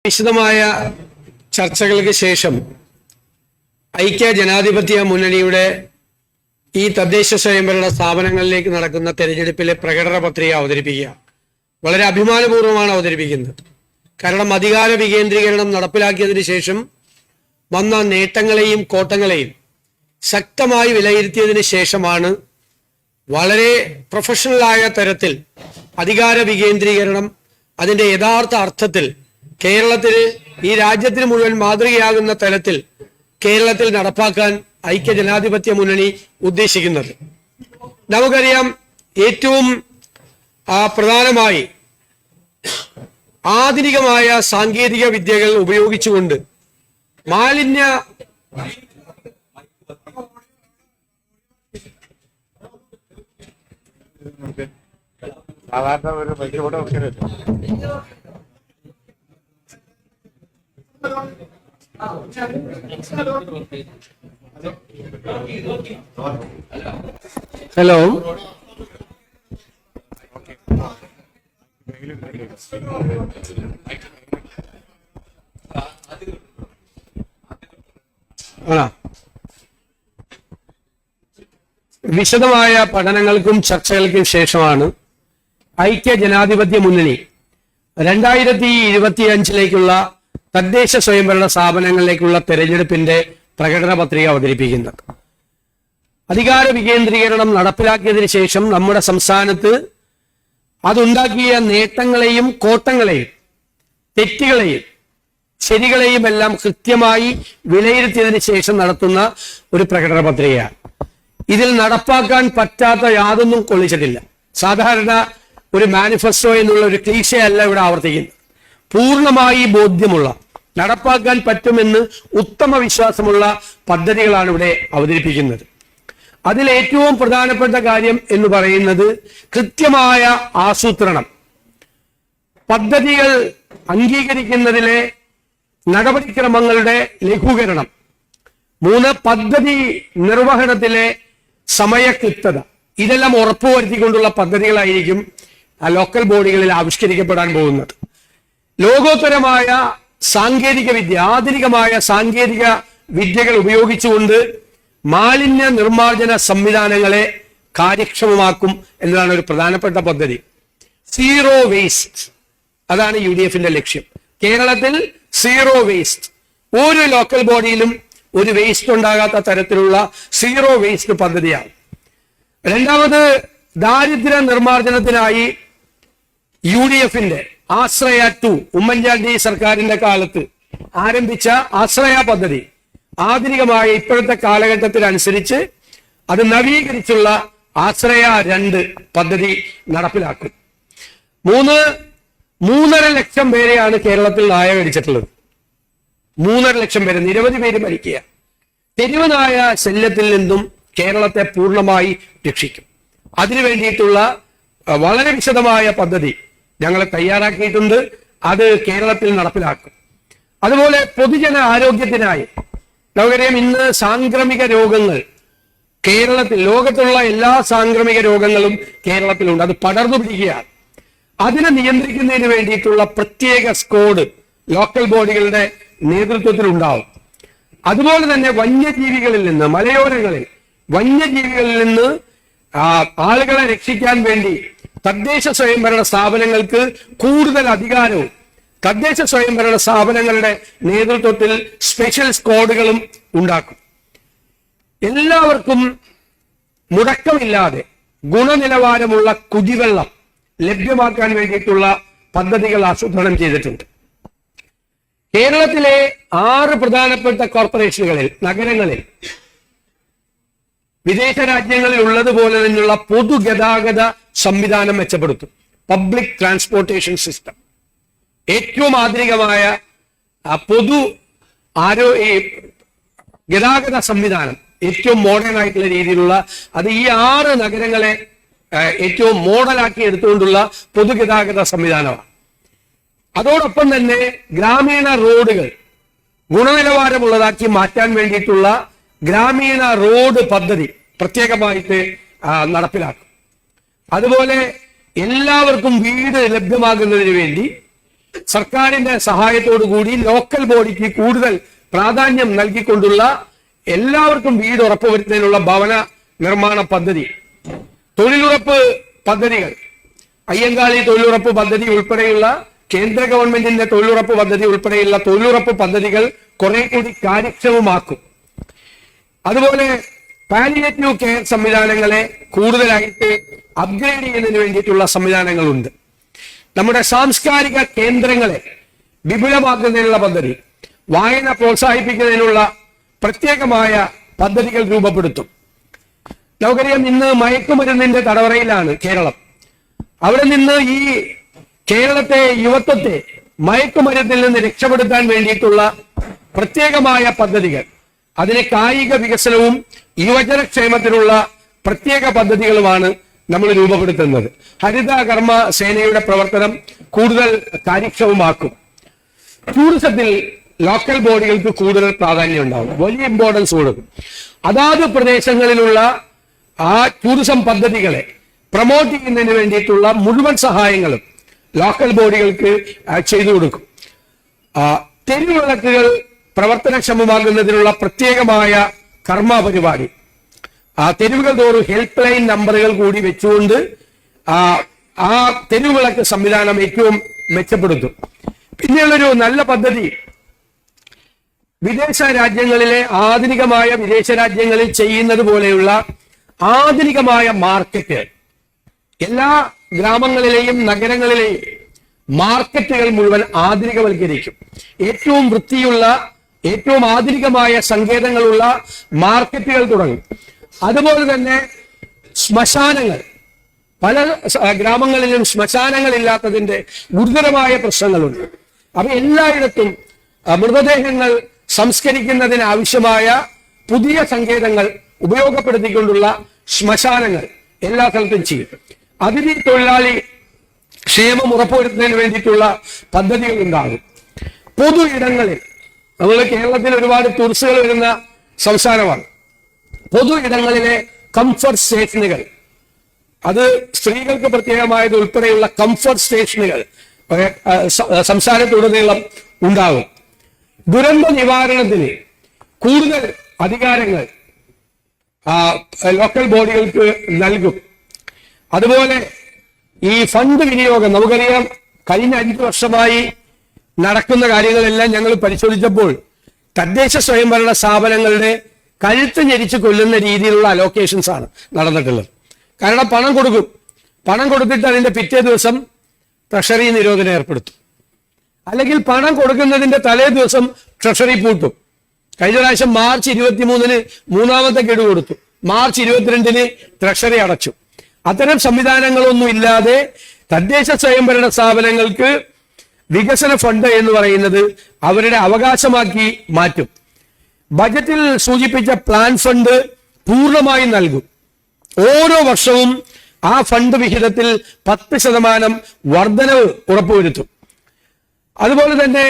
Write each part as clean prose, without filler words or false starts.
വിശദമായ ചർച്ചകൾക്ക് ശേഷം ഐക്യ ജനാധിപത്യ മുന്നണിയുടെ ഈ തദ്ദേശ സ്വയംഭരണ സ്ഥാപനങ്ങളിലേക്ക് നടക്കുന്ന തെരഞ്ഞെടുപ്പിലെ പ്രകടന പത്രിക അവതരിപ്പിക്കുക വളരെ അഭിമാനപൂർവ്വമാണ് അവതരിപ്പിക്കുന്നത്. കാരണം അധികാര വികേന്ദ്രീകരണം നടപ്പിലാക്കിയതിനു ശേഷം വന്ന നേട്ടങ്ങളെയും കോട്ടങ്ങളെയും ശക്തമായി വിലയിരുത്തിയതിനു ശേഷമാണ് വളരെ പ്രൊഫഷണലായ തരത്തിൽ അധികാര വികേന്ദ്രീകരണം അതിൻ്റെ യഥാർത്ഥ അർത്ഥത്തിൽ കേരളത്തിന് ഈ രാജ്യത്തിന് മുഴുവൻ മാതൃകയാകുന്ന തലത്തിൽ കേരളത്തിൽ നടപ്പാക്കാൻ ഐക്യ ജനാധിപത്യ മുന്നണി ഉദ്ദേശിക്കുന്നത്. നമുക്കറിയാം, ഏറ്റവും പ്രധാനമായി ആധുനികമായ സാങ്കേതിക വിദ്യകൾ ഉപയോഗിച്ചുകൊണ്ട് മാലിന്യ സാധാരണ ഒരു ബൈക്കിലൂടെ ഹലോ, വിശദമായ പഠനങ്ങൾക്കും ചർച്ചകൾക്കും ശേഷമാണ് ഐക്യ ജനാധിപത്യ മുന്നണി 2025 തദ്ദേശ സ്വയംഭരണ സ്ഥാപനങ്ങളിലേക്കുള്ള തെരഞ്ഞെടുപ്പിന്റെ പ്രകടന പത്രിക അവതരിപ്പിക്കുന്നത്. അധികാര വികേന്ദ്രീകരണം നടപ്പിലാക്കിയതിനു ശേഷം നമ്മുടെ സംസ്ഥാനത്ത് അതുണ്ടാക്കിയ നേട്ടങ്ങളെയും കോട്ടങ്ങളെയും തെറ്റുകളെയും ശരികളെയും എല്ലാം കൃത്യമായി വിലയിരുത്തിയതിനു ശേഷം നടത്തുന്ന ഒരു പ്രകടന പത്രികയാണ്. ഇതിൽ നടപ്പാക്കാൻ പറ്റാത്ത യാതൊന്നും കൊള്ളിച്ചിട്ടില്ല. സാധാരണ ഒരു മാനിഫെസ്റ്റോ എന്നുള്ള ഒരു ക്ലീശയല്ല ഇവിടെ ആവർത്തിക്കുന്നത്. പൂർണ്ണമായി ബോധ്യമുള്ള, നടപ്പാക്കാൻ പറ്റുമെന്ന് ഉത്തമ വിശ്വാസമുള്ള പദ്ധതികളാണ് ഇവിടെ അവതരിപ്പിക്കുന്നത്. അതിൽ ഏറ്റവും പ്രധാനപ്പെട്ട കാര്യം എന്ന് പറയുന്നത് കൃത്യമായ ആസൂത്രണം, പദ്ധതികൾ അംഗീകരിക്കുന്നതിലെ നടപടിക്രമങ്ങളുടെ ലഘൂകരണം, 3 പദ്ധതി നിർവഹണത്തിലെ സമയക്ലിപ്തത. ഇതെല്ലാം ഉറപ്പുവരുത്തിക്കൊണ്ടുള്ള പദ്ധതികളായിരിക്കും ലോക്കൽ ബോഡികളിൽ ആവിഷ്കരിക്കപ്പെടാൻ പോകുന്നത്. ലോകോത്തരമായ സാങ്കേതിക വിദ്യ, ആധുനികമായ സാങ്കേതിക വിദ്യകൾ ഉപയോഗിച്ചുകൊണ്ട് മാലിന്യ നിർമ്മാർജ്ജന സംവിധാനങ്ങളെ കാര്യക്ഷമമാക്കും എന്നതാണ് ഒരു പ്രധാനപ്പെട്ട പദ്ധതി. സീറോ വേസ്റ്റ്, അതാണ് UDFന്റെ ലക്ഷ്യം. കേരളത്തിൽ സീറോ വേസ്റ്റ്, ഒരു ലോക്കൽ ബോഡിയിലും ഒരു വേസ്റ്റ് ഉണ്ടാകാത്ത തരത്തിലുള്ള സീറോ വേസ്റ്റ് പദ്ധതിയാണ്. രണ്ടാമത്, ദാരിദ്ര്യ നിർമ്മാർജ്ജനത്തിനായി UDFന്റെ ആശ്രയ 2, ഉമ്മൻചാണ്ടി സർക്കാരിന്റെ കാലത്ത് ആരംഭിച്ച ആശ്രയ പദ്ധതി ആധുനികമായ ഇപ്പോഴത്തെ കാലഘട്ടത്തിനനുസരിച്ച് അത് നവീകരിച്ചുള്ള ആശ്രയ 2 പദ്ധതി നടപ്പിലാക്കും. 3.5 ലക്ഷം പേരെയാണ് കേരളത്തിൽ നായ കടിച്ചിട്ടുള്ളത്. 3.5 ലക്ഷം പേര്, നിരവധി പേര് മരിക്കുക. തെരുവ് നായ ശല്യത്തിൽ നിന്നും കേരളത്തെ പൂർണ്ണമായി രക്ഷിക്കും. അതിനു വേണ്ടിയിട്ടുള്ള വളരെ വിശദമായ പദ്ധതി ഞങ്ങൾ തയ്യാറാക്കിയിട്ടുണ്ട്. അത് കേരളത്തിൽ നടപ്പിലാക്കും. അതുപോലെ പൊതുജന ആരോഗ്യത്തിനായി നമുക്കറിയാം, ഇന്ന് സാംക്രമിക രോഗങ്ങൾ കേരളത്തിൽ, ലോകത്തുള്ള എല്ലാ സാംക്രമിക രോഗങ്ങളും കേരളത്തിലുണ്ട്. അത് പടർന്നു പിടിക്കുകയാണ്. അതിനെ നിയന്ത്രിക്കുന്നതിന് വേണ്ടിയിട്ടുള്ള പ്രത്യേക സ്ക്വാഡ് ലോക്കൽ ബോഡികളുടെ നേതൃത്വത്തിൽ ഉണ്ടാവും. അതുപോലെ തന്നെ വന്യജീവികളിൽ നിന്ന്, മലയോരങ്ങളിൽ വന്യജീവികളിൽ നിന്ന് ആളുകളെ രക്ഷിക്കാൻ വേണ്ടി തദ്ദേശ സ്വയംഭരണ സ്ഥാപനങ്ങൾക്ക് കൂടുതൽ അധികാരവും തദ്ദേശ സ്വയംഭരണ സ്ഥാപനങ്ങളുടെ നേതൃത്വത്തിൽ സ്പെഷ്യൽ സ്ക്വാഡുകളും ഉണ്ടാക്കും. എല്ലാവർക്കും മുടക്കമില്ലാതെ ഗുണനിലവാരമുള്ള കുടിവെള്ളം ലഭ്യമാക്കാൻ വേണ്ടിയിട്ടുള്ള പദ്ധതികൾ ആസൂത്രണം ചെയ്തിട്ടുണ്ട്. കേരളത്തിലെ 6 പ്രധാനപ്പെട്ട കോർപ്പറേഷനുകളിൽ, നഗരങ്ങളിൽ വിദേശ രാജ്യങ്ങളിൽ ഉള്ളതുപോലെ തന്നെയുള്ള പൊതുഗതാഗത സംവിധാനം മെച്ചപ്പെടുത്തും. പബ്ലിക് ട്രാൻസ്പോർട്ടേഷൻ സിസ്റ്റം, ഏറ്റവും ആധുനികമായ പൊതു ഗതാഗത സംവിധാനം, ഏറ്റവും മോഡേൺ ആയിട്ടുള്ള രീതിയിലുള്ള അത് ഈ 6 നഗരങ്ങളെ ഏറ്റവും മോഡലാക്കി എടുത്തുകൊണ്ടുള്ള പൊതുഗതാഗത സംവിധാനമാണ്. അതോടൊപ്പം തന്നെ ഗ്രാമീണ റോഡുകൾ ഗുണനിലവാരമുള്ളതാക്കി മാറ്റാൻ വേണ്ടിയിട്ടുള്ള ഗ്രാമീണ റോഡ് പദ്ധതി പ്രത്യേകമായിട്ട് നടപ്പിലാക്കും. അതുപോലെ എല്ലാവർക്കും വീട് ലഭ്യമാകുന്നതിന് വേണ്ടി സർക്കാരിന്റെ സഹായത്തോടു കൂടി ലോക്കൽ ബോഡിക്ക് കൂടുതൽ പ്രാധാന്യം നൽകിക്കൊണ്ടുള്ള എല്ലാവർക്കും വീട് ഉറപ്പുവരുത്തുന്നതിനുള്ള ഭവന നിർമ്മാണ പദ്ധതി, തൊഴിലുറപ്പ് പദ്ധതികൾ, അയ്യങ്കാളി തൊഴിലുറപ്പ് പദ്ധതി ഉൾപ്പെടെയുള്ള കേന്ദ്ര ഗവൺമെന്റിന്റെ തൊഴിലുറപ്പ് പദ്ധതി ഉൾപ്പെടെയുള്ള തൊഴിലുറപ്പ് പദ്ധതികൾ കുറെ കൂടി കാര്യക്ഷമമാക്കും. അതുപോലെ പാലിയേറ്റീവ് കെയർ സംവിധാനങ്ങളെ കൂടുതലായിട്ട് അപ്ഗ്രേഡ് ചെയ്യുന്നതിന് വേണ്ടിയിട്ടുള്ള സംവിധാനങ്ങളുണ്ട്. നമ്മുടെ സാംസ്കാരിക കേന്ദ്രങ്ങളെ വിപുലമാക്കുന്നതിനുള്ള പദ്ധതി, വായന പ്രോത്സാഹിപ്പിക്കുന്നതിനുള്ള പ്രത്യേകമായ പദ്ധതികൾ രൂപപ്പെടുത്തും. നമുക്കറിയാം, ഇന്ന് മയക്കുമരുന്നിന്റെ തടവറയിലാണ് കേരളം. അവിടെ നിന്ന് ഈ കേരളത്തെ, യുവത്വത്തെ മയക്കുമരുന്നിൽ നിന്ന് രക്ഷപ്പെടുത്താൻ വേണ്ടിയിട്ടുള്ള പ്രത്യേകമായ പദ്ധതികൾ, അതിന് കായിക വികസനവും യുവജനക്ഷേമത്തിനുള്ള പ്രത്യേക പദ്ധതികളുമാണ് നമ്മൾ രൂപപ്പെടുത്തുന്നത്. ഹരിത കർമ്മ സേനയുടെ പ്രവർത്തനം കൂടുതൽ കാര്യക്ഷമമാക്കും. ടൂറിസത്തിൽ ലോക്കൽ ബോഡികൾക്ക് കൂടുതൽ പ്രാധാന്യം ഉണ്ടാവും, വലിയ ഇമ്പോർട്ടൻസ് കൊടുക്കും. അതാത് പ്രദേശങ്ങളിലുള്ള ആ ടൂറിസം പദ്ധതികളെ പ്രൊമോട്ട് ചെയ്യുന്നതിന് വേണ്ടിയിട്ടുള്ള മുഴുവൻ സഹായങ്ങളും ലോക്കൽ ബോഡികൾക്ക് ചെയ്തു കൊടുക്കും. തെരുവിളക്കുകൾ പ്രവർത്തനക്ഷമമാകുന്നതിനുള്ള പ്രത്യേകമായ കർമ്മ പരിപാടി, തെരുവുകൾ തോറും ഹെൽപ്പ് ലൈൻ നമ്പറുകൾ കൂടി വെച്ചുകൊണ്ട് ആ തെരുവിളക്ക് സംവിധാനം ഏറ്റവും മെച്ചപ്പെടുത്തും. പിന്നെയുള്ളൊരു നല്ല പദ്ധതി, വിദേശ രാജ്യങ്ങളിലെ ആധുനികമായ വിദേശ രാജ്യങ്ങളിൽ ചെയ്യുന്നത് പോലെയുള്ള ആധുനികമായ മാർക്കറ്റ്, എല്ലാ ഗ്രാമങ്ങളിലെയും നഗരങ്ങളിലെയും മാർക്കറ്റുകൾ മുഴുവൻ ആധുനികവൽക്കരിക്കും. ഏറ്റവും വൃത്തിയുള്ള, ഏറ്റവും ആധുനികമായ സങ്കേതങ്ങളുള്ള മാർക്കറ്റുകൾ തുടങ്ങും. അതുപോലെ തന്നെ ശ്മശാനങ്ങൾ, പല ഗ്രാമങ്ങളിലും ശ്മശാനങ്ങളില്ലാത്തതിന്റെ ഗുരുതരമായ പ്രശ്നങ്ങളുണ്ട്. അപ്പൊ എല്ലായിടത്തും മൃതദേഹങ്ങൾ സംസ്കരിക്കുന്നതിന് ആവശ്യമായ പുതിയ സങ്കേതങ്ങൾ ഉപയോഗപ്പെടുത്തിക്കൊണ്ടുള്ള ശ്മശാനങ്ങൾ എല്ലാ സ്ഥലത്തും ചെയ്യും. അതിഥി തൊഴിലാളി ക്ഷേമം ഉറപ്പുവരുത്തുന്നതിന് വേണ്ടിയിട്ടുള്ള പദ്ധതികൾ ഉണ്ടാകും. പൊതു ഇടങ്ങളിൽ, നമ്മൾ കേരളത്തിൽ ഒരുപാട് ടൂറിസ്റ്റുകൾ വരുന്ന സംസ്ഥാനമാണ്. പൊതു ഇടങ്ങളിലെ കംഫർട്ട് സ്റ്റേഷനുകൾ, അത് സ്ത്രീകൾക്ക് പ്രത്യേകമായത് ഉൾപ്പെടെയുള്ള കംഫർട്ട് സ്റ്റേഷനുകൾ സംസ്ഥാനത്തുടനീളം ഉണ്ടാകും. ദുരന്ത നിവാരണത്തിന് കൂടുതൽ അധികാരങ്ങൾ ലോക്കൽ ബോഡികൾക്ക് നൽകും. അതുപോലെ ഈ ഫണ്ട് വിനിയോഗം, നമുക്കറിയാം, കഴിഞ്ഞ 5 വർഷമായി നടക്കുന്ന കാര്യങ്ങളെല്ലാം ഞങ്ങൾ പരിശോധിച്ചപ്പോൾ തദ്ദേശ സ്വയംഭരണ സ്ഥാപനങ്ങളുടെ കഴുത്ത് ഞെരിച്ച് കൊല്ലുന്ന രീതിയിലുള്ള അലോക്കേഷൻസ് ആണ് നടന്നിട്ടുള്ളത്. കാരണം പണം കൊടുക്കും, പണം കൊടുത്തിട്ട് അതിന്റെ പിറ്റേ ദിവസം ട്രഷറി നിരോധനം ഏർപ്പെടുത്തും, അല്ലെങ്കിൽ പണം കൊടുക്കുന്നതിന്റെ തലേ ദിവസം ട്രഷറി പൂട്ടും. കഴിഞ്ഞ പ്രാവശ്യം മാർച്ച് 23-ന് മൂന്നാമത്തെ ഗഡു കൊടുത്തു, മാർച്ച് 22-ന് ട്രഷറി അടച്ചു. അത്തരം സംവിധാനങ്ങളൊന്നും ഇല്ലാതെ തദ്ദേശ സ്വയംഭരണ സ്ഥാപനങ്ങൾക്ക് വികസന ഫണ്ട് എന്ന് പറയുന്നത് അവരുടെ അവകാശമാക്കി മാറ്റും. ബജറ്റിൽ സൂചിപ്പിച്ച പ്ലാൻ ഫണ്ട് പൂർണ്ണമായി നൽകും. ഓരോ വർഷവും ആ ഫണ്ട് വിഹിതത്തിൽ 10% വർധനവ് ഉറപ്പുവരുത്തും. അതുപോലെ തന്നെ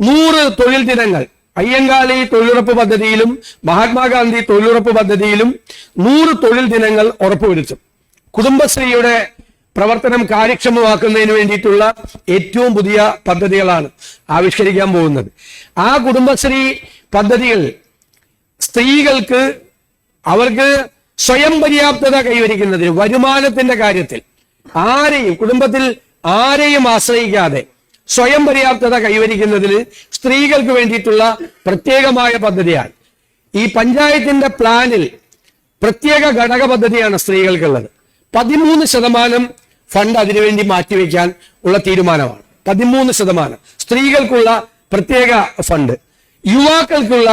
100 തൊഴിൽ ദിനങ്ങൾ, അയ്യങ്കാളി തൊഴിലുറപ്പ് പദ്ധതിയിലും മഹാത്മാഗാന്ധി തൊഴിലുറപ്പ് പദ്ധതിയിലും 100 തൊഴിൽ ദിനങ്ങൾ ഉറപ്പുവരുത്തും. കുടുംബശ്രീയുടെ പ്രവർത്തനം കാര്യക്ഷമമാക്കുന്നതിന് വേണ്ടിയിട്ടുള്ള ഏറ്റവും പുതിയ പദ്ധതികളാണ് ആവിഷ്കരിക്കാൻ പോകുന്നത്. ആ കുടുംബശ്രീ പദ്ധതികൾ സ്ത്രീകൾക്ക് അവർക്ക് സ്വയം പര്യാപ്തത കൈവരിക്കുന്നതിന്, വരുമാനത്തിന്റെ കാര്യത്തിൽ കുടുംബത്തിൽ ആരെയും ആശ്രയിക്കാതെ സ്വയം പര്യാപ്തത കൈവരിക്കുന്നതിന് സ്ത്രീകൾക്ക് വേണ്ടിയിട്ടുള്ള പ്രത്യേകമായ പദ്ധതിയാണ്. ഈ പഞ്ചായത്തിന്റെ പ്ലാനിൽ പ്രത്യേക ഘടക പദ്ധതിയാണ് സ്ത്രീകൾക്കുള്ളത്. 13% ഫണ്ട് അതിനുവേണ്ടി മാറ്റിവെക്കാൻ ഉള്ള തീരുമാനമാണ്. 13% സ്ത്രീകൾക്കുള്ള പ്രത്യേക ഫണ്ട്. യുവാക്കൾക്കുള്ള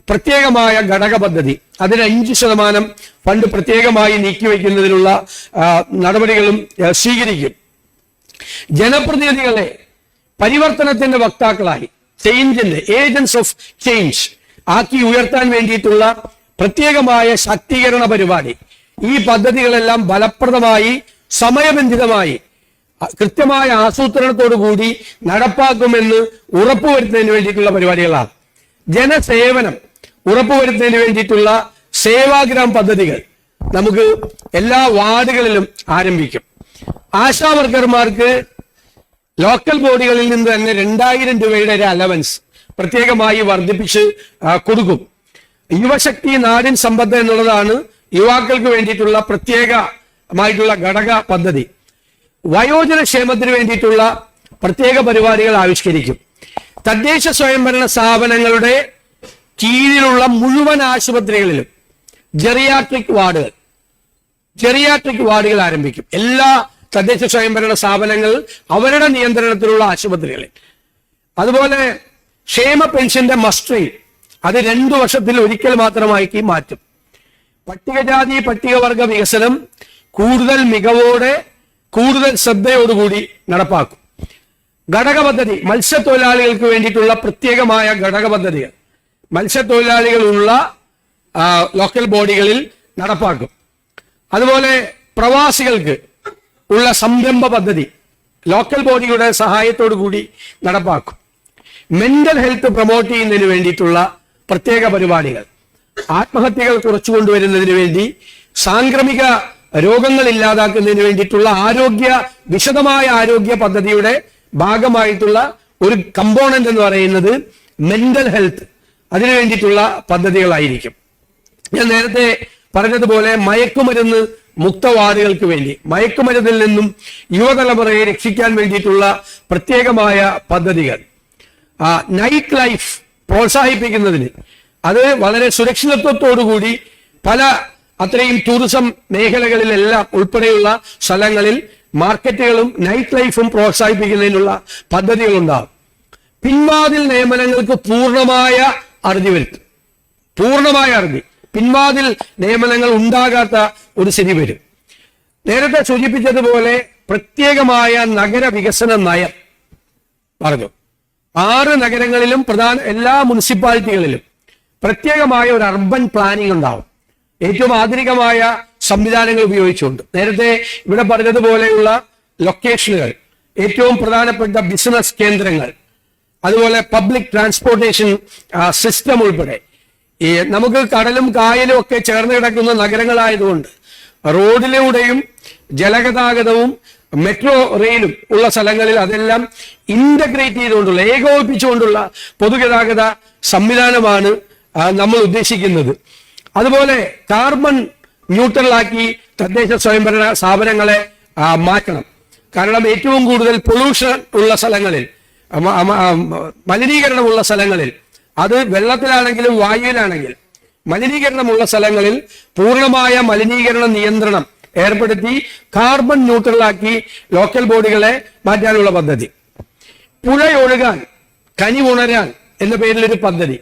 പ്രത്യേകമായ ഘടക പദ്ധതി, അതിന് 5% ഫണ്ട് പ്രത്യേകമായി നീക്കിവെക്കുന്നതിനുള്ള നടപടികളും സ്വീകരിക്കും. ജനപ്രതിനിധികളെ പരിവർത്തനത്തിന്റെ വക്താക്കളായി, ചേഞ്ചിന്റെ ഏജന്റ്സ് ഓഫ് ചേഞ്ച് ആക്കി ഉയർത്താൻ വേണ്ടിയിട്ടുള്ള പ്രത്യേകമായ ശാക്തീകരണ പരിപാടി, ഈ പദ്ധതികളെല്ലാം ഫലപ്രദമായി സമയബന്ധിതമായി കൃത്യമായ ആസൂത്രണത്തോടു കൂടി നടപ്പാക്കുമെന്ന് ഉറപ്പുവരുത്തുന്നതിന് വേണ്ടിയിട്ടുള്ള പരിപാടികളാണ്. ജനസേവനം ഉറപ്പുവരുത്തുന്നതിന് വേണ്ടിയിട്ടുള്ള സേവാഗ്രാം പദ്ധതികൾ നമുക്ക് എല്ലാ വാർഡുകളിലും ആരംഭിക്കും. ആശാ വർക്കർമാർക്ക് ലോക്കൽ ബോഡികളിൽ നിന്ന് തന്നെ 2000 രൂപയുടെ ഒരു അലവൻസ് പ്രത്യേകമായി വർദ്ധിപ്പിച്ച് കൊടുക്കും. യുവശക്തി നാടിൻ സമ്പത്ത് എന്നുള്ളതാണ് യുവാക്കൾക്ക് വേണ്ടിയിട്ടുള്ള പ്രത്യേകമായിട്ടുള്ള ഘടക പദ്ധതി. വയോജന ക്ഷേമത്തിന് വേണ്ടിയിട്ടുള്ള പ്രത്യേക പരിപാടികൾ ആവിഷ്കരിക്കും. തദ്ദേശ സ്വയംഭരണ സ്ഥാപനങ്ങളുടെ കീഴിലുള്ള മുഴുവൻ ആശുപത്രികളിലും ജെറിയാട്രിക് വാർഡുകൾ ആരംഭിക്കും. എല്ലാ തദ്ദേശ സ്വയംഭരണ സ്ഥാപനങ്ങൾ അവരുടെ നിയന്ത്രണത്തിലുള്ള ആശുപത്രികളിൽ. അതുപോലെ ക്ഷേമ പെൻഷന്റെ മസ്റ്ററിംഗ് അത് 2 വർഷത്തിൽ ഒരിക്കൽ മാത്രമാക്കി മാറ്റും. പട്ടികജാതി പട്ടികവർഗ വികസനം കൂടുതൽ മികവോടെ കൂടുതൽ ശ്രദ്ധയോടുകൂടി നടപ്പാക്കും. ഘടക പദ്ധതി മത്സ്യത്തൊഴിലാളികൾക്ക് വേണ്ടിയിട്ടുള്ള പ്രത്യേകമായ ഘടക പദ്ധതികൾ മത്സ്യത്തൊഴിലാളികളുള്ള ലോക്കൽ ബോഡികളിൽ നടപ്പാക്കും. അതുപോലെ പ്രവാസികൾക്ക് ഉള്ള സംരംഭ പദ്ധതി ലോക്കൽ ബോഡിയുടെ സഹായത്തോടു കൂടി നടപ്പാക്കും. മെന്റൽ ഹെൽത്ത് പ്രൊമോട്ട് ചെയ്യുന്നതിന് വേണ്ടിയിട്ടുള്ള പ്രത്യേക പരിപാടികൾ, ആത്മഹത്യകൾ കുറച്ചു കൊണ്ടുവരുന്നതിന് വേണ്ടി, സാംക്രമിക രോഗങ്ങൾ ഇല്ലാതാക്കുന്നതിന് വേണ്ടിയിട്ടുള്ള വിശദമായ ആരോഗ്യ പദ്ധതിയുടെ ഭാഗമായിട്ടുള്ള ഒരു കമ്പോണന്റ് എന്ന് പറയുന്നത് മെന്റൽ ഹെൽത്ത്, അതിനു വേണ്ടിയിട്ടുള്ള പദ്ധതികളായിരിക്കും. ഞാൻ നേരത്തെ പറഞ്ഞതുപോലെ മയക്കുമരുന്ന് മുക്ത വാർഡുകൾക്ക് വേണ്ടി മയക്കുമരുന്നിൽ നിന്നും യുവതലമുറയെ രക്ഷിക്കാൻ വേണ്ടിയിട്ടുള്ള പ്രത്യേകമായ പദ്ധതികൾ, നൈറ്റ് ലൈഫ് പ്രോത്സാഹിപ്പിക്കുന്നതിന് അത് വളരെ സുരക്ഷിതത്വത്തോടുകൂടി അത്രയും ടൂറിസം മേഖലകളിലെല്ലാം ഉൾപ്പെടെയുള്ള സ്ഥലങ്ങളിൽ മാർക്കറ്റുകളും നൈറ്റ് ലൈഫും പ്രോത്സാഹിപ്പിക്കുന്നതിനുള്ള പദ്ധതികളുണ്ടാകും. പിൻവാതിൽ നിയമനങ്ങൾക്ക് പൂർണ്ണമായ അറുതി വരുത്തും. പിൻവാതിൽ നിയമനങ്ങൾ ഉണ്ടാകാത്ത ഒരു സ്ഥിതി വരും. നേരത്തെ സൂചിപ്പിച്ചതുപോലെ പ്രത്യേകമായ നഗര വികസന നയം പറഞ്ഞു. 6 നഗരങ്ങളിലും എല്ലാ മുനിസിപ്പാലിറ്റികളിലും പ്രത്യേകമായ ഒരു അർബൻ പ്ലാനിംഗ് ഉണ്ടാവും, ഏറ്റവും ആധുനികമായ സംവിധാനങ്ങൾ ഉപയോഗിച്ചുകൊണ്ട്. നേരത്തെ ഇവിടെ പറഞ്ഞതുപോലെയുള്ള ലൊക്കേഷനുകൾ, ഏറ്റവും പ്രധാനപ്പെട്ട ബിസിനസ് കേന്ദ്രങ്ങൾ, അതുപോലെ പബ്ലിക് ട്രാൻസ്പോർട്ടേഷൻ സിസ്റ്റം ഉൾപ്പെടെ നമുക്ക് കടലും കായലും ഒക്കെ ചേർന്ന് കിടക്കുന്ന നഗരങ്ങളായതുകൊണ്ട് റോഡിലൂടെയും ജലഗതാഗതവും മെട്രോ റെയിലും ഉള്ള സ്ഥലങ്ങളിൽ അതെല്ലാം ഇന്റഗ്രേറ്റ് ചെയ്തുകൊണ്ടുള്ള ഏകോപിപ്പിച്ചുകൊണ്ടുള്ള പൊതുഗതാഗത സംവിധാനമാണ് നമ്മൾ ഉദ്ദേശിക്കുന്നത്. അതുപോലെ കാർബൺ ന്യൂട്രലാക്കി തദ്ദേശ സ്വയംഭരണ സ്ഥാപനങ്ങളെ മാറ്റണം. കാരണം ഏറ്റവും കൂടുതൽ പൊല്യൂഷൻ ഉള്ള സ്ഥലങ്ങളിൽ, മലിനീകരണമുള്ള സ്ഥലങ്ങളിൽ, അത് വെള്ളത്തിലാണെങ്കിലും വായുവിലാണെങ്കിലും മലിനീകരണമുള്ള സ്ഥലങ്ങളിൽ പൂർണ്ണമായ മലിനീകരണ നിയന്ത്രണം ഏർപ്പെടുത്തി കാർബൺ ന്യൂട്രലാക്കി ലോക്കൽ ബോഡികളെ മാറ്റാനുള്ള പദ്ധതി. പുഴയൊഴുകാൻ കനിവുണരാൻ എന്ന പേരിലൊരു പദ്ധതി.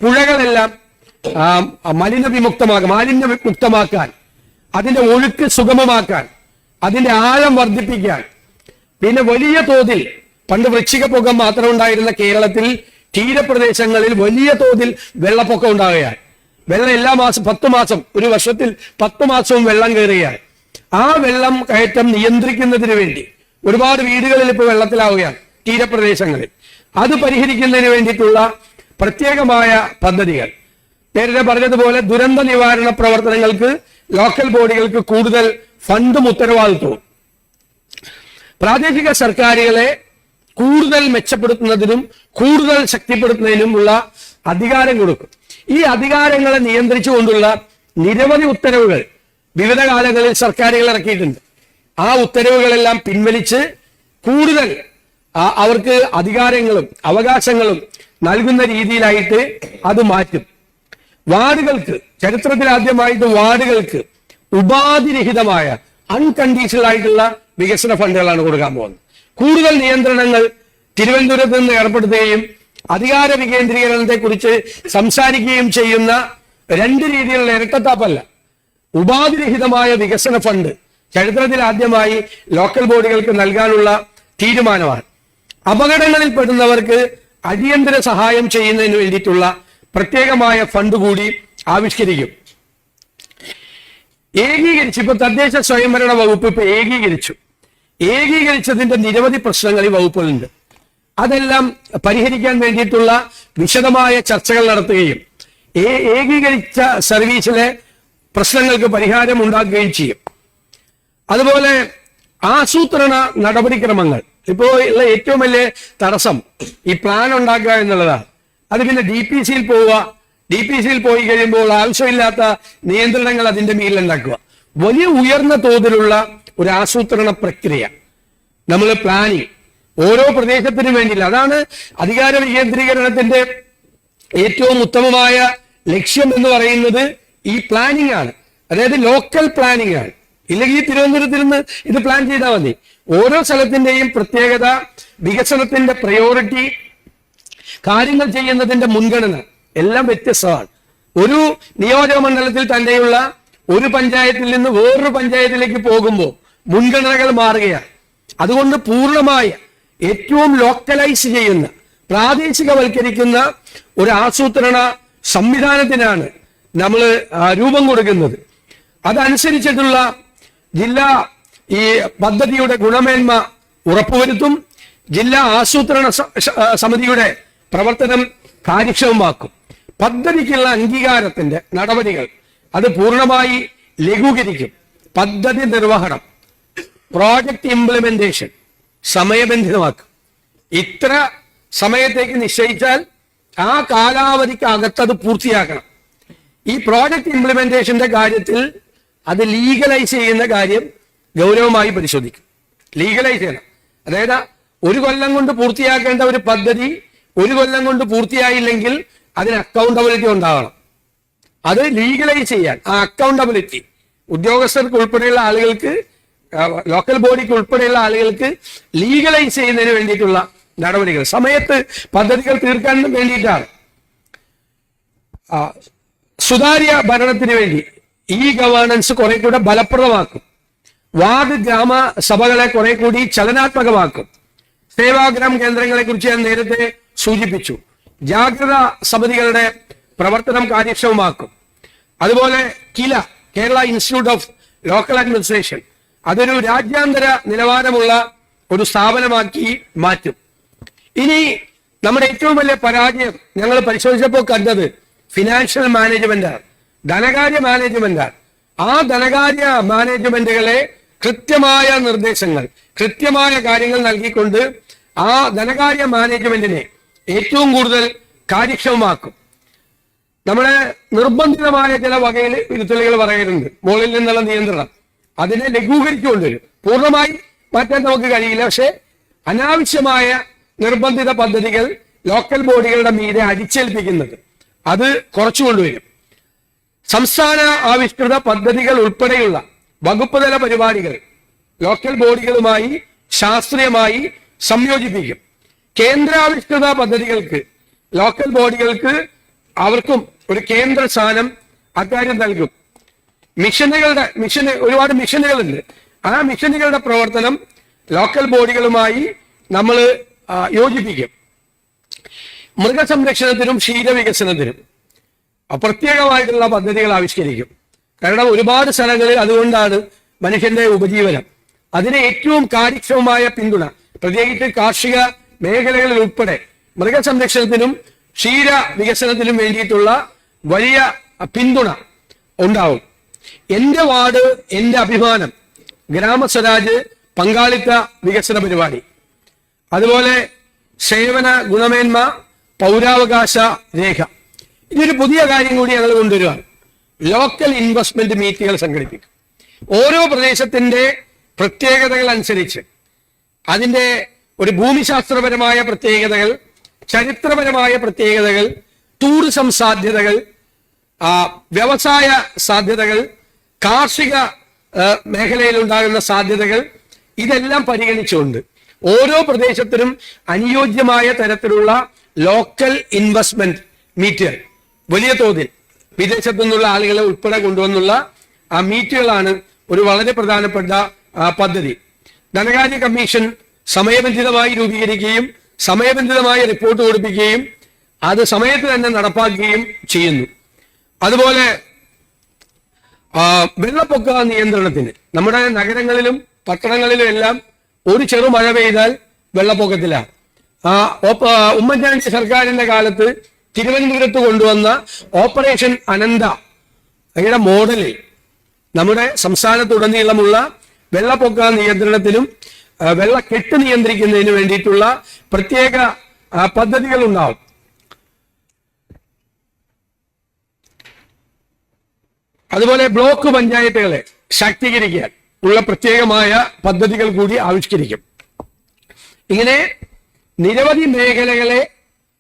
പുഴകളെല്ലാം മാലിന്യമുക്തമാക്കാൻ, അതിന്റെ ഒഴുക്ക് സുഗമമാക്കാൻ, അതിന്റെ ആഴം വർദ്ധിപ്പിക്കാൻ, പിന്നെ വലിയ തോതിൽ പണ്ട് വൃശ്ചികപ്പൊക്കം മാത്രം ഉണ്ടായിരുന്ന കേരളത്തിൽ തീരപ്രദേശങ്ങളിൽ വലിയ തോതിൽ വെള്ളപ്പൊക്കം ഉണ്ടാകുകയാണ്. വെള്ളം എല്ലാ മാസം 10 മാസം, ഒരു വർഷത്തിൽ 10 മാസവും വെള്ളം കയറുകയാണ്. ആ വെള്ളം കയറ്റം നിയന്ത്രിക്കുന്നതിന് വേണ്ടി ഒരുപാട് വീടുകളിൽ ഇപ്പോൾ വെള്ളത്തിലാവുകയാണ് തീരപ്രദേശങ്ങളിൽ. അത് പരിഹരിക്കുന്നതിന് വേണ്ടിയിട്ടുള്ള പ്രത്യേകമായ പദ്ധതികൾ. നേരത്തെ പറഞ്ഞതുപോലെ ദുരന്ത നിവാരണ പ്രവർത്തനങ്ങൾക്ക് ലോക്കൽ ബോഡികൾക്ക് കൂടുതൽ ഫണ്ടും ഉത്തരവാദിത്വവും. പ്രാദേശിക സർക്കാരുകളെ കൂടുതൽ മെച്ചപ്പെടുത്തുന്നതിനും കൂടുതൽ ശക്തിപ്പെടുത്തുന്നതിനുമുള്ള അധികാരം കൊടുക്കും. ഈ അധികാരങ്ങളെ നിയന്ത്രിച്ചുകൊണ്ടുള്ള നിരവധി ഉത്തരവുകൾ വിവിധ കാലങ്ങളിൽ സർക്കാരുകൾ ഇറക്കിയിട്ടുണ്ട്. ആ ഉത്തരവുകളെല്ലാം പിൻവലിച്ച് കൂടുതൽ അവർക്ക് അധികാരങ്ങളും അവകാശങ്ങളും നൽകുന്ന രീതിയിലായിട്ട് അത് മാറ്റും. വാർഡുകൾക്ക്, ചരിത്രത്തിൽ ആദ്യമായിട്ട് വാർഡുകൾക്ക് ഉപാധിരഹിതമായ അൺകണ്ടീഷണൽ ആയിട്ടുള്ള വികസന ഫണ്ടുകളാണ് കൊടുക്കാൻ പോകുന്നത്. കൂടുതൽ നിയന്ത്രണങ്ങൾ തിരുവനന്തപുരത്ത് നിന്ന് ഏർപ്പെടുത്തുകയും അധികാര വികേന്ദ്രീകരണത്തെ കുറിച്ച് സംസാരിക്കുകയും ചെയ്യുന്ന 2 രീതിയിലുള്ള ഇരട്ടത്താപ്പല്ല, ഉപാധിരഹിതമായ വികസന ഫണ്ട് ചരിത്രത്തിൽ ആദ്യമായി ലോക്കൽ ബോഡികൾക്ക് നൽകാനുള്ള തീരുമാനമാണ്. അപകടങ്ങളിൽ പെടുന്നവർക്ക് അടിയന്തര സഹായം ചെയ്യുന്നതിന് വേണ്ടിയിട്ടുള്ള പ്രത്യേകമായ ഫണ്ട് കൂടി ആവിഷ്കരിക്കും. ഇപ്പൊ തദ്ദേശ സ്വയംഭരണ വകുപ്പ് ഇപ്പൊ ഏകീകരിച്ചതിന്റെ നിരവധി പ്രശ്നങ്ങൾ ഈ വകുപ്പുകളുണ്ട്. അതെല്ലാം പരിഹരിക്കാൻ വേണ്ടിയിട്ടുള്ള വിശദമായ ചർച്ചകൾ നടത്തുകയും ഏകീകരിച്ച സർവീസിലെ പ്രശ്നങ്ങൾക്ക് പരിഹാരം ഉണ്ടാക്കുകയും ചെയ്യും. അതുപോലെ ആസൂത്രണ നടപടിക്രമങ്ങൾ ഇപ്പോൾ ഉള്ള ഏറ്റവും വലിയ തടസ്സം ഈ പ്ലാൻ ഉണ്ടാക്കുക എന്നുള്ളതാണ്. അത് പിന്നെ DPCയിൽ പോവുക, DPCയിൽ പോയി കഴിയുമ്പോൾ ആവശ്യമില്ലാത്ത നിയന്ത്രണങ്ങൾ അതിന്റെ മേലിൽ ഉണ്ടാക്കുക. വലിയ ഉയർന്ന തോതിലുള്ള ഒരു ആസൂത്രണ പ്രക്രിയ, നമ്മൾ പ്ലാനിങ് ഓരോ പ്രദേശത്തിനും വേണ്ടിയില്ല. അതാണ് അധികാര വികേന്ദ്രീകരണത്തിന്റെ ഏറ്റവും ഉത്തമമായ ലക്ഷ്യം എന്ന് പറയുന്നത് ഈ പ്ലാനിങ് ആണ്. അതായത് ലോക്കൽ പ്ലാനിങ് ആണ്. ഇല്ലെങ്കിൽ തിരുവനന്തപുരത്തിൽ നിന്ന് ഇത് പ്ലാൻ ചെയ്താൽ മതി. ഓരോ സ്ഥലത്തിന്റെയും പ്രത്യേകത, വികസനത്തിന്റെ പ്രയോറിറ്റി, കാര്യങ്ങൾ ചെയ്യുന്നതിന്റെ മുൻഗണന എല്ലാം വ്യത്യസ്തമാണ്. ഒരു നിയോജക മണ്ഡലത്തിൽ തന്നെയുള്ള ഒരു പഞ്ചായത്തിൽ നിന്ന് വേറൊരു പഞ്ചായത്തിലേക്ക് പോകുമ്പോൾ മുൻഗണനകൾ മാറുകയാണ്. അതുകൊണ്ട് പൂർണ്ണമായ ഏറ്റവും ലോക്കലൈസ് ചെയ്യുന്ന, പ്രാദേശികവൽക്കരിക്കുന്ന ഒരു ആസൂത്രണ സംവിധാനത്തിനാണ് നമ്മൾ രൂപം കൊടുക്കുന്നത്. അതനുസരിച്ചിട്ടുള്ള ജില്ലാ ഈ പദ്ധതിയുടെ ഗുണമേന്മ ഉറപ്പുവരുത്തും. ജില്ലാ ആസൂത്രണ സമിതിയുടെ പ്രവർത്തനം കാര്യക്ഷമമാക്കും. പദ്ധതിക്കുള്ള അംഗീകാരത്തിന്റെ നടപടികൾ അത് പൂർണ്ണമായി ലഘൂകരിക്കും. പദ്ധതി നിർവഹണം, പ്രോജക്റ്റ് ഇംപ്ലിമെന്റേഷൻ സമയബന്ധിതമാക്കും. ഇത്ര സമയത്തേക്ക് നിശ്ചയിച്ചാൽ ആ കാലാവധിക്ക് അകത്തത് പൂർത്തിയാക്കണം. ഈ പ്രോജക്റ്റ് ഇംപ്ലിമെന്റേഷന്റെ കാര്യത്തിൽ അത് ലീഗലൈസ് ചെയ്യുന്ന കാര്യം ഗൗരവമായി പരിശോധിക്കും. ലീഗലൈസ് ചെയ്യണം. അതായത് ഒരു കൊല്ലം കൊണ്ട് പൂർത്തിയാക്കേണ്ട ഒരു പദ്ധതി ഒരു കൊല്ലം കൊണ്ട് പൂർത്തിയായില്ലെങ്കിൽ അതിന് അക്കൗണ്ടബിലിറ്റി ഉണ്ടാവണം. അത് ലീഗലൈസ് ചെയ്യാൻ ആ അക്കൗണ്ടബിലിറ്റി ഉദ്യോഗസ്ഥർക്ക് ഉൾപ്പെടെയുള്ള ആളുകൾക്ക്, ലോക്കൽ ബോഡിക്ക് ഉൾപ്പെടെയുള്ള ആളുകൾക്ക് ലീഗലൈസ് ചെയ്യുന്നതിന് വേണ്ടിയിട്ടുള്ള നടപടികൾ, സമയത്ത് പദ്ധതികൾ തീർക്കാൻ വേണ്ടിയിട്ടാണ്. സുതാര്യ ഭരണത്തിന് വേണ്ടി ഈ ഗവേണൻസ് കുറെ കൂടെ ഫലപ്രദമാക്കും. വാർഡ് ഗ്രാമസഭകളെ കുറെ കൂടി ചലനാത്മകമാക്കും. സേവാഗ്രാം കേന്ദ്രങ്ങളെ കുറിച്ച് ഞാൻ നേരത്തെ സൂചിപ്പിച്ചു. ജാഗ്രതാ സമിതികളുടെ പ്രവർത്തനം കാര്യക്ഷമമാക്കും. അതുപോലെ Kerala institute of local administration, അതൊരു രാജ്യാന്തര നിലവാരമുള്ള ഒരു സ്ഥാപനമാക്കി മാറ്റും. ഇനി നമ്മുടെ ഏറ്റവും വലിയ പരാജയം ഞങ്ങൾ പരിശോധിച്ചപ്പോൾ കണ്ടത് ഫിനാൻഷ്യൽ മാനേജ്മെന്റാണ്, ധനകാര്യ മാനേജ്മെന്റാണ്. ആ ധനകാര്യ മാനേജ്മെന്റുകളെ കൃത്യമായ നിർദ്ദേശങ്ങൾ, കൃത്യമായ കാര്യങ്ങൾ നൽകിക്കൊണ്ട് ആ ധനകാര്യ മാനേജ്മെന്റിനെ ഏറ്റവും കൂടുതൽ കാര്യക്ഷമമാക്കും. നമ്മുടെ നിർബന്ധിതമായ ചില വകയിൽ ഇരുത്തലുകൾ പറയുന്നുണ്ട്, മുകളിൽ നിന്നുള്ള നിയന്ത്രണം, അതിനെ ലഘൂകരിച്ചുകൊണ്ടുവരും. പൂർണ്ണമായി മാറ്റാൻ നമുക്ക് കഴിയില്ല, പക്ഷെ അനാവശ്യമായ നിർബന്ധിത പദ്ധതികൾ ലോക്കൽ ബോഡികളുടെ മീതെ അടിച്ചേൽപ്പിക്കുന്നത് അത് കുറച്ചുകൊണ്ടുവരും. സംസ്ഥാന ആവിഷ്കൃത പദ്ധതികൾ ഉൾപ്പെടെയുള്ള വകുപ്പ് തല പരിപാടികൾ ലോക്കൽ ബോഡികളുമായി ശാസ്ത്രീയമായി സംയോജിപ്പിക്കും. കേന്ദ്രാവിഷ്കൃത പദ്ധതികൾക്ക് ലോക്കൽ ബോഡികൾക്ക് അവർക്കും ഒരു കേന്ദ്ര സ്ഥാനം അക്കാര്യം നൽകും. ഒരുപാട് മിഷനുകളുണ്ട്. ആ മിഷനുകളുടെ പ്രവർത്തനം ലോക്കൽ ബോഡികളുമായി നമ്മൾ യോജിപ്പിക്കും. മൃഗസംരക്ഷണത്തിനും ക്ഷീരവികസനത്തിനും പ്രത്യേകമായിട്ടുള്ള പദ്ധതികൾ ആവിഷ്കരിക്കും. കാരണം ഒരുപാട് സ്ഥലങ്ങളിൽ അതുകൊണ്ടാണ് മനുഷ്യന്റെ ഉപജീവനം. അതിന് ഏറ്റവും കാര്യക്ഷമമായ പിന്തുണ, പ്രത്യേകിച്ച് കാർഷിക മേഖലകളിൽ ഉൾപ്പെടെ മൃഗസംരക്ഷണത്തിനും ക്ഷീര വികസനത്തിനും വേണ്ടിയിട്ടുള്ള വലിയ പിന്തുണ ഉണ്ടാവും. എന്റെ വാർഡ് എന്റെ അഭിമാനം, ഗ്രാമസ്വരാജ് പങ്കാളിത്ത വികസന പരിപാടി, അതുപോലെ സേവന ഗുണമേന്മ പൗരാവകാശ രേഖ. ഇതൊരു പുതിയ കാര്യം കൂടി ഞങ്ങൾ കൊണ്ടുവരികയാണ്. ലോക്കൽ ഇൻവെസ്റ്റ്മെന്റ് മീറ്റുകൾ സംഘടിപ്പിക്കും. ഓരോ പ്രദേശത്തിന്റെ പ്രത്യേകതകൾ അനുസരിച്ച് അതിന്റെ ഒരു ഭൂമിശാസ്ത്രപരമായ പ്രത്യേകതകൾ, ചരിത്രപരമായ പ്രത്യേകതകൾ, ടൂറിസം സാധ്യതകൾ, വ്യവസായ സാധ്യതകൾ, കാർഷിക മേഖലയിൽ ഉണ്ടാകുന്ന സാധ്യതകൾ, ഇതെല്ലാം പരിഗണിച്ചുകൊണ്ട് ഓരോ പ്രദേശത്തിനും അനുയോജ്യമായ തരത്തിലുള്ള ലോക്കൽ ഇൻവെസ്റ്റ്മെന്റ് മീറ്റുകൾ വലിയ തോതിൽ വിദേശത്തു നിന്നുള്ള ആളുകളെ ഉൾപ്പെടെ കൊണ്ടുവന്നുള്ള ആ മീറ്റുകളാണ് ഒരു വളരെ പ്രധാനപ്പെട്ട പദ്ധതി. ധനകാര്യ കമ്മീഷൻ സമയബന്ധിതമായി രൂപീകരിക്കുകയും സമയബന്ധിതമായി റിപ്പോർട്ട് കൊടുപ്പിക്കുകയും അത് സമയത്ത് തന്നെ നടപ്പാക്കുകയും ചെയ്യുന്നു. അതുപോലെ വെള്ളപ്പൊക്ക നിയന്ത്രണത്തിന് നമ്മുടെ നഗരങ്ങളിലും പട്ടണങ്ങളിലും എല്ലാം ഒരു ചെറു മഴ പെയ്താൽ വെള്ളപ്പൊക്കത്തിലാണ്. ഉമ്മൻചാണ്ടി സർക്കാരിന്റെ കാലത്ത് തിരുവനന്തപുരത്ത് കൊണ്ടുവന്ന ഓപ്പറേഷൻ അനന്തയുടെ മോഡലിൽ നമ്മുടെ സംസ്ഥാനത്തുടനീളമുള്ള വെള്ളപ്പൊക്ക നിയന്ത്രണത്തിനും വെള്ളക്കെട്ട് നിയന്ത്രിക്കുന്നതിന് വേണ്ടിയിട്ടുള്ള പ്രത്യേക പദ്ധതികൾ ഉണ്ടാവും. അതുപോലെ ബ്ലോക്ക് പഞ്ചായത്തുകളെ ശാക്തീകരിക്കാൻ ഉള്ള പ്രത്യേകമായ പദ്ധതികൾ കൂടി ആവിഷ്കരിക്കും. ഇങ്ങനെ നിരവധി മേഖലകളെ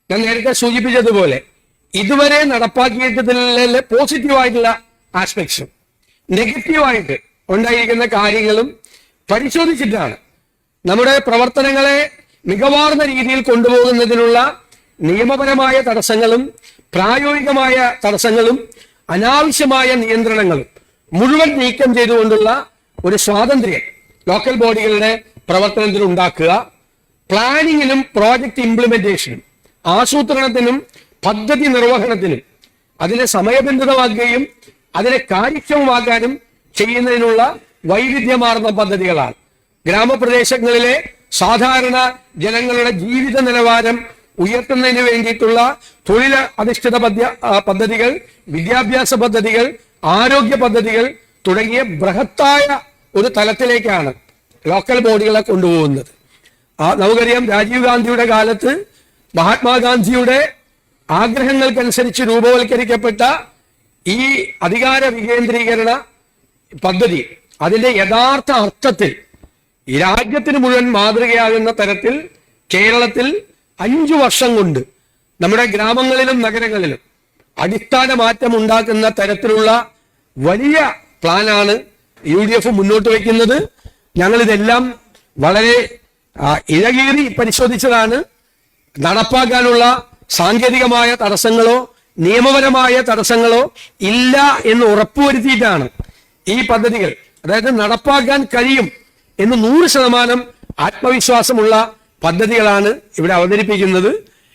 ഞാൻ നേരത്തെ സൂചിപ്പിച്ചതുപോലെ ഇതുവരെ നടപ്പാക്കിയതിലെ പോസിറ്റീവായിട്ടുള്ള ആസ്പെക്ട്സും നെഗറ്റീവായിട്ട് ഉണ്ടായിരിക്കുന്ന കാര്യങ്ങളും പരിശോധിച്ചിട്ടാണ് നമ്മുടെ പ്രവർത്തനങ്ങളെ മികവാർന്ന രീതിയിൽ കൊണ്ടുപോകുന്നതിനുള്ള നിയമപരമായ തടസ്സങ്ങളും പ്രായോഗികമായ തടസ്സങ്ങളും അനാവശ്യമായ നിയന്ത്രണങ്ങളും മുഴുവൻ നീക്കം ചെയ്തുകൊണ്ടുള്ള ഒരു സ്വാതന്ത്ര്യം ലോക്കൽ ബോഡികളുടെ പ്രവർത്തനത്തിൽ ഉണ്ടാക്കുക. പ്ലാനിങ്ങിനും പ്രോജക്റ്റ് ഇംപ്ലിമെന്റേഷനും ആസൂത്രണത്തിനും പദ്ധതി നിർവഹണത്തിനും അതിനെ സമയബന്ധിതമാക്കുകയും അതിനെ കാര്യക്ഷമമാക്കാനും ചെയ്യുന്നതിനുള്ള വൈവിധ്യമാർന്ന പദ്ധതികളാണ്. ഗ്രാമപ്രദേശങ്ങളിലെ സാധാരണ ജനങ്ങളുടെ ജീവിത നിലവാരം ഉയർത്തുന്നതിന് വേണ്ടിയിട്ടുള്ള തൊഴിൽ അധിഷ്ഠിത പദ്ധതികൾ, വിദ്യാഭ്യാസ പദ്ധതികൾ, ആരോഗ്യ പദ്ധതികൾ തുടങ്ങിയ ബൃഹത്തായ ഒരു തലത്തിലേക്കാണ് ലോക്കൽ ബോഡികളെ കൊണ്ടുപോകുന്നത്. നമുക്കറിയാം, രാജീവ് ഗാന്ധിയുടെ കാലത്ത് മഹാത്മാഗാന്ധിയുടെ ആഗ്രഹങ്ങൾക്കനുസരിച്ച് രൂപവൽക്കരിക്കപ്പെട്ട ഈ അധികാര വികേന്ദ്രീകരണ പദ്ധതി അതിന്റെ യഥാർത്ഥ അർത്ഥത്തിൽ ഈ രാജ്യത്തിന് മുഴുവൻ മാതൃകയാകുന്ന തരത്തിൽ കേരളത്തിൽ 5 വർഷം കൊണ്ട് നമ്മുടെ ഗ്രാമങ്ങളിലും നഗരങ്ങളിലും അടിസ്ഥാന മാറ്റം ഉണ്ടാക്കുന്ന തരത്തിലുള്ള വലിയ പ്ലാനാണ് UDF മുന്നോട്ട് വയ്ക്കുന്നത്. ഞങ്ങളിതെല്ലാം വളരെ ഇഴകീറി പരിശോധിച്ചതാണ്. നടപ്പാക്കാനുള്ള സാങ്കേതികമായ തടസ്സങ്ങളോ നിയമപരമായ തടസ്സങ്ങളോ ഇല്ല എന്ന് ഉറപ്പുവരുത്തിയിട്ടാണ് ഈ പദ്ധതികൾ, അതായത് നടപ്പാക്കാൻ കഴിയും എന്ന് 100% ആത്മവിശ്വാസമുള്ള പദ്ധതികളാണ് ഇവിടെ അവതരിപ്പിക്കുന്നത്.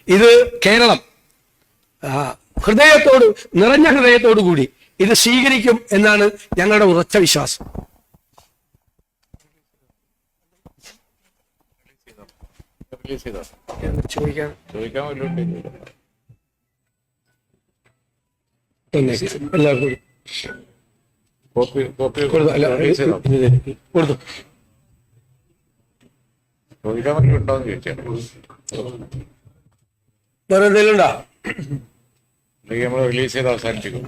ഇത് കേരളം നിറഞ്ഞ ഹൃദയത്തോടു കൂടി ഇത് സ്വീകരിക്കും എന്നാണ് ഞങ്ങളുടെ ഉറച്ച വിശ്വാസം. വേറെ എന്തെങ്കിലും ഉണ്ടോ? നമ്മൾ റിലീസ് ചെയ്ത് അവസാനിപ്പിക്കും.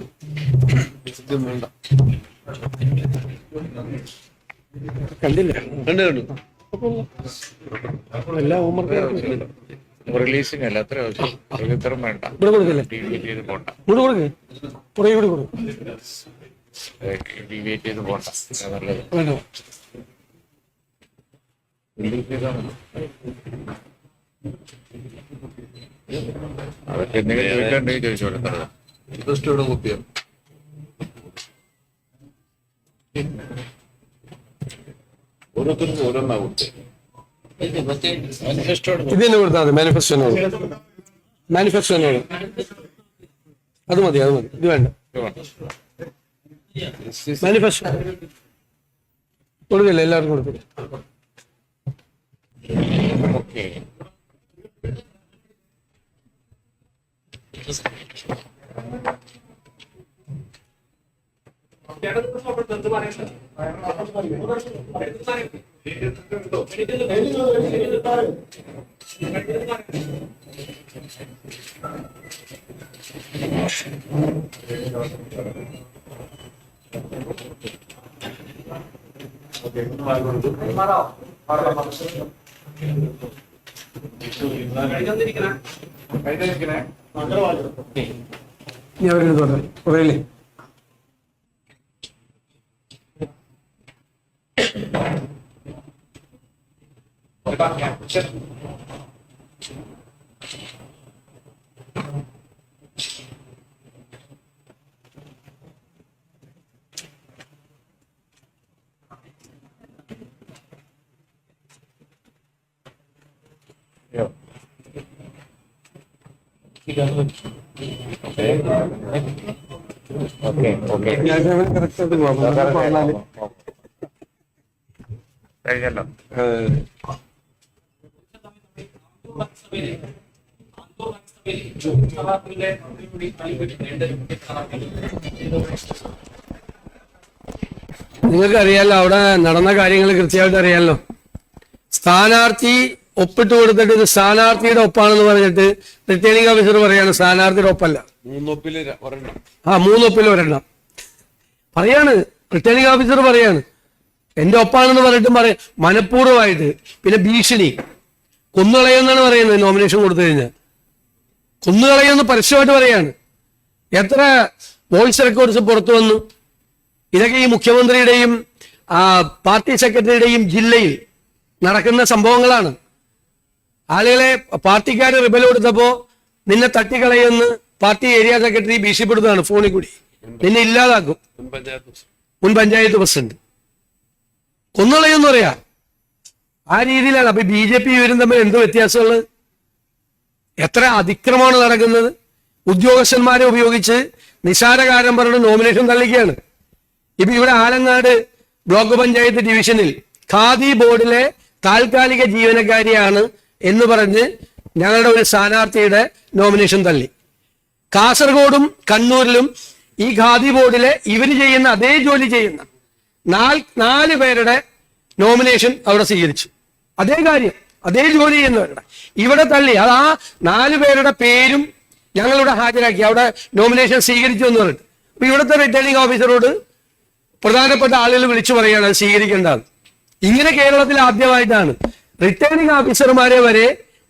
കണ്ടില്ല, കണ്ടു എല്ലാ റിലീസിംഗ് അല്ല, അത്ര ഇത്തരം വേണ്ട. ഡീവിയേറ്റ് ചെയ്ത് പോണ്ട, ഡീവിയേറ്റ് ചെയ്ത് പോണ്ട, നല്ലത്. അതൊക്കെ എന്തെങ്കിലും ചോദിക്കാണ്ടെങ്കിൽ ചോദിച്ചോളൂ. കോപ്പിയോ ഓരോരുത്തർക്കും ഓരോന്നാ കൊടുത്തത്. ഇതിന് കൊടുത്താൽ മതി. മാനിഫെസ്റ്റോനോട് അത് മതി, ഇത് വേണ്ട. മാനിഫെസ്റ്റോ കൊടുക്കില്ല, എല്ലാവർക്കും കൊടുക്കില്ല. ഓക്കെ, പറയല്ലേ. കഴിഞ്ഞല്ലോ. നിങ്ങൾക്ക് അറിയാലോ, അവിടെ നടന്ന കാര്യങ്ങൾ കൃത്യമായിട്ട് അറിയാലോ. സ്ഥാനാർത്ഥി ഒപ്പിട്ട് കൊടുത്തിട്ട് ഇത് സ്ഥാനാർത്ഥിയുടെ ഒപ്പാണെന്ന് പറഞ്ഞിട്ട് റിട്ടേണിംഗ് ഓഫീസർ പറയാണ് സ്ഥാനാർത്ഥിയുടെ ഒപ്പല്ല. 3 ഒപ്പിൽ ഒരെണ്ണം. 3 ഒപ്പിൽ ഒരെണ്ണം പറയാണ്. റിട്ടേണിംഗ് ഓഫീസർ പറയാണ് എന്റെ ഒപ്പാണെന്ന് പറഞ്ഞിട്ടും പറയാം മനഃപൂർവ്വമായിട്ട്. പിന്നെ ഭീഷണി, കൊന്നുകളയെന്നാണ് പറയുന്നത്. നോമിനേഷൻ കൊടുത്തു കഴിഞ്ഞാൽ കൊന്നുകളയെന്ന് പരസ്യമായിട്ട് പറയാണ്. എത്ര വോയിസ് റെക്കോർഡ്സ് പുറത്തു വന്നു. ഇതൊക്കെ ഈ മുഖ്യമന്ത്രിയുടെയും പാർട്ടി സെക്രട്ടറിയുടെയും ജില്ലയിൽ നടക്കുന്ന സംഭവങ്ങളാണ്. ആളുകളെ പാർട്ടിക്കാർ റിബൽ കൊടുത്തപ്പോ നിന്നെ തട്ടിക്കളയെന്ന് പാർട്ടി ഏരിയ സെക്രട്ടറി ഭീഷണിപ്പെടുന്നതാണ്. ഫോണിൽ കൂടി നിന്നെ ഇല്ലാതാക്കും. മുൻ പഞ്ചായത്ത് പ്രസിഡന്റ് കൊന്നുകളയെന്ന് പറയാ. ആ രീതിയിലാണ്. അപ്പൊ BJP ഇവരും തമ്മിൽ എന്ത് വ്യത്യാസമുള്ളത്? എത്ര അതിക്രമമാണ് നടക്കുന്നത്. ഉദ്യോഗസ്ഥന്മാരെ ഉപയോഗിച്ച് നിസാരകാരം പറഞ്ഞ് നോമിനേഷൻ തള്ളിക്കുകയാണ്. ഇപ്പൊ ഇവിടെ ആലങ്ങാട് ബ്ലോക്ക് പഞ്ചായത്ത് ഡിവിഷനിൽ ഖാദി ബോർഡിലെ താൽക്കാലിക ജീവനക്കാരിയാണ് എന്ന് പറഞ്ഞ് ഞങ്ങളുടെ ഒരു സ്ഥാനാർത്ഥിയുടെ നോമിനേഷൻ തള്ളി. കാസർഗോഡും കണ്ണൂരിലും ഈ ഖാദി ബോർഡിലെ ഇവര് ചെയ്യുന്ന അതേ ജോലി ചെയ്യുന്ന 4 പേരുടെ നോമിനേഷൻ അവിടെ സ്വീകരിച്ചു. അതേ കാര്യം, അതേ ജോലി ചെയ്യുന്നവരുടെ ഇവിടെ തള്ളി. അത് ആ 4 പേരുടെ പേരും ഞങ്ങളിവിടെ ഹാജരാക്കി. അവിടെ നോമിനേഷൻ സ്വീകരിച്ചു എന്ന് പറഞ്ഞിട്ട് അപ്പൊ ഇവിടുത്തെ റിട്ടേണിംഗ് ഓഫീസറോട് പ്രധാനപ്പെട്ട ആളുകൾ വിളിച്ചു പറയുകയാണ് അത് സ്വീകരിക്കേണ്ടത്. ഇങ്ങനെ കേരളത്തിൽ ആദ്യമായിട്ടാണ് റിട്ടേണിംഗ് ഓഫീസർമാരെ വരെ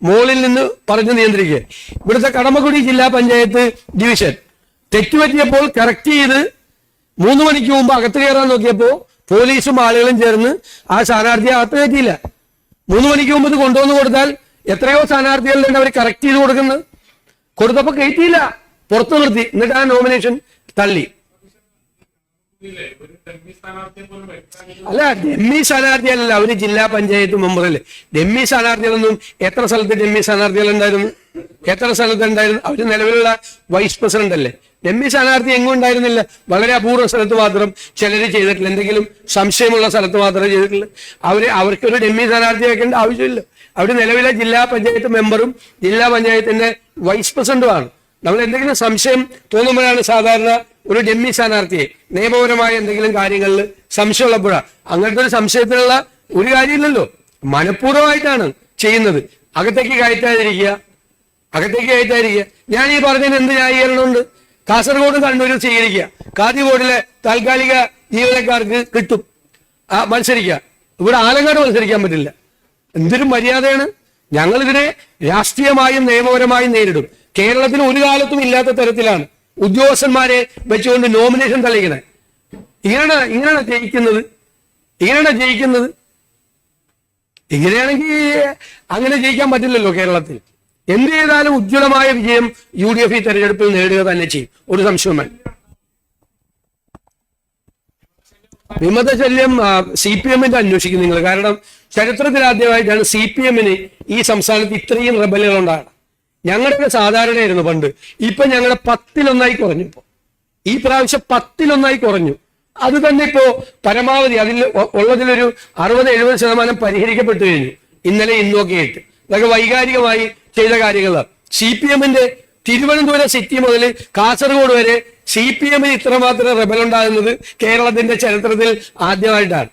മുകളിൽ നിന്ന് പറഞ്ഞു നിയന്ത്രിക്കുക. ഇവിടുത്തെ കടമക്കുടി ജില്ലാ പഞ്ചായത്ത് ഡിവിഷൻ തെറ്റുപറ്റിയപ്പോൾ കറക്റ്റ് ചെയ്ത് 3 മണിക്ക് മുമ്പ് അകത്ത് കയറാൻ നോക്കിയപ്പോ പോലീസും ആളുകളും ചേർന്ന് ആ സ്ഥാനാർത്ഥിയെ അകത്ത് കയറ്റിയില്ല. 3 മണിക്ക് മുമ്പ് ഇത് കൊണ്ടുവന്ന് കൊടുത്താൽ എത്രയോ സ്ഥാനാർത്ഥികളുണ്ട് അവർ കറക്റ്റ് ചെയ്ത് കൊടുക്കുന്നത്. കൊടുത്തപ്പോ കയറ്റിയില്ല, പുറത്തു നിർത്തി. എന്നിട്ട് ആ നോമിനേഷൻ തള്ളി. അല്ല, ഡെമ്മി സ്ഥാനാർത്ഥിയല്ല, അവര് ജില്ലാ പഞ്ചായത്ത് മെമ്പറല്ലേ. ഡെമ്മി സ്ഥാനാർത്ഥികളൊന്നും എത്ര സ്ഥലത്ത് ഡെമ്മി സ്ഥാനാർത്ഥികൾ ഉണ്ടായിരുന്നു? എത്ര സ്ഥലത്ത് ഉണ്ടായിരുന്നു? അവര് നിലവിലുള്ള വൈസ് പ്രസിഡന്റ് അല്ലേ. ഡെമ്മി സ്ഥാനാർത്ഥി എങ്ങും ഉണ്ടായിരുന്നില്ല. വളരെ അപൂർവ സ്ഥലത്ത് മാത്രം ചിലര് ചെയ്തിട്ടില്ല. എന്തെങ്കിലും സംശയമുള്ള സ്ഥലത്ത് മാത്രമേ ചെയ്തിട്ടുള്ളൂ. അവർക്കൊരു ഡെമ്മി സ്ഥാനാർത്ഥി വെക്കേണ്ട ആവശ്യമില്ല. അവര് നിലവിലെ ജില്ലാ പഞ്ചായത്ത് മെമ്പറും ജില്ലാ പഞ്ചായത്തിന്റെ വൈസ് പ്രസിഡന്റുമാണ്. നമ്മൾ എന്തെങ്കിലും സംശയം തോന്നുമ്പോഴാണ് സാധാരണ ഒരു ഡെമ്മി സ്ഥാനാർത്ഥിയെ നിയമപരമായ എന്തെങ്കിലും കാര്യങ്ങളിൽ സംശയമുള്ളപ്പോഴാണ്. അങ്ങനത്തെ ഒരു സംശയത്തിനുള്ള ഒരു കാര്യമില്ലല്ലോ. മനഃപൂർവ്വമായിട്ടാണ് ചെയ്യുന്നത്. അകത്തേക്ക് കയറ്റാതിരിക്കുക. ഞാൻ ഈ പറഞ്ഞതിന് എന്ത് ന്യായീകരണമുണ്ട്? കാസർഗോഡ് കണ്ണൂരും സ്വീകരിക്കുക. ഖാദി ബോർഡിലെ താൽക്കാലിക ജീവനക്കാർക്ക് കിട്ടും മത്സരിക്കുക. ഇവിടെ ആലങ്ങാട് മത്സരിക്കാൻ പറ്റില്ല. എന്തൊരു മര്യാദയാണ്. ഞങ്ങളിതിനെ രാഷ്ട്രീയമായും നിയമപരമായും നേരിടും. കേരളത്തിൽ ഒരു കാലത്തും ഇല്ലാത്ത തരത്തിലാണ് ഉദ്യോഗസ്ഥന്മാരെ വെച്ചുകൊണ്ട് നോമിനേഷൻ തള്ളിക്കണേ. ഇങ്ങനെയാണ് ജയിക്കുന്നത്. ഇങ്ങനെയാണെങ്കിൽ അങ്ങനെ ജയിക്കാൻ പറ്റില്ലല്ലോ കേരളത്തിൽ. എന്ത് ചെയ്താലും ഉജ്ജ്വലമായ വിജയം UDF ഈ തെരഞ്ഞെടുപ്പിൽ നേടുക തന്നെ ചെയ്യും. ഒരു സംശയവും വേണ്ട. വിമതശല്യം CPM-ന്റെ അന്വേഷിക്കും നിങ്ങൾ. കാരണം ചരിത്രത്തിൽ ആദ്യമായിട്ടാണ് CPM-ന് ഈ സംസ്ഥാനത്ത് ഇത്രയും റെബലുകൾ ഉണ്ടാകണം. ഞങ്ങളുടെ സാധാരണയായിരുന്നു പണ്ട്. ഇപ്പൊ ഞങ്ങളുടെ 10-1 കുറഞ്ഞു. ഇപ്പോ ഈ പ്രാവശ്യം 10-1 കുറഞ്ഞു. അത് തന്നെ ഇപ്പോ പരമാവധി അതിൽ ഉള്ളതിലൊരു 60-70% പരിഹരിക്കപ്പെട്ടു കഴിഞ്ഞു. ഇന്നലെ ഇന്നൊക്കെ ആയിട്ട് ഇതൊക്കെ വൈകാരികമായി ചെയ്ത കാര്യങ്ങളാണ്. CPM-ന്റെ തിരുവനന്തപുരം സിറ്റി മുതൽ കാസർഗോഡ് വരെ CPM-ന് ഇത്രമാത്രം റെബൽ ഉണ്ടാകുന്നത് കേരളത്തിന്റെ ചരിത്രത്തിൽ ആദ്യമായിട്ടാണ്.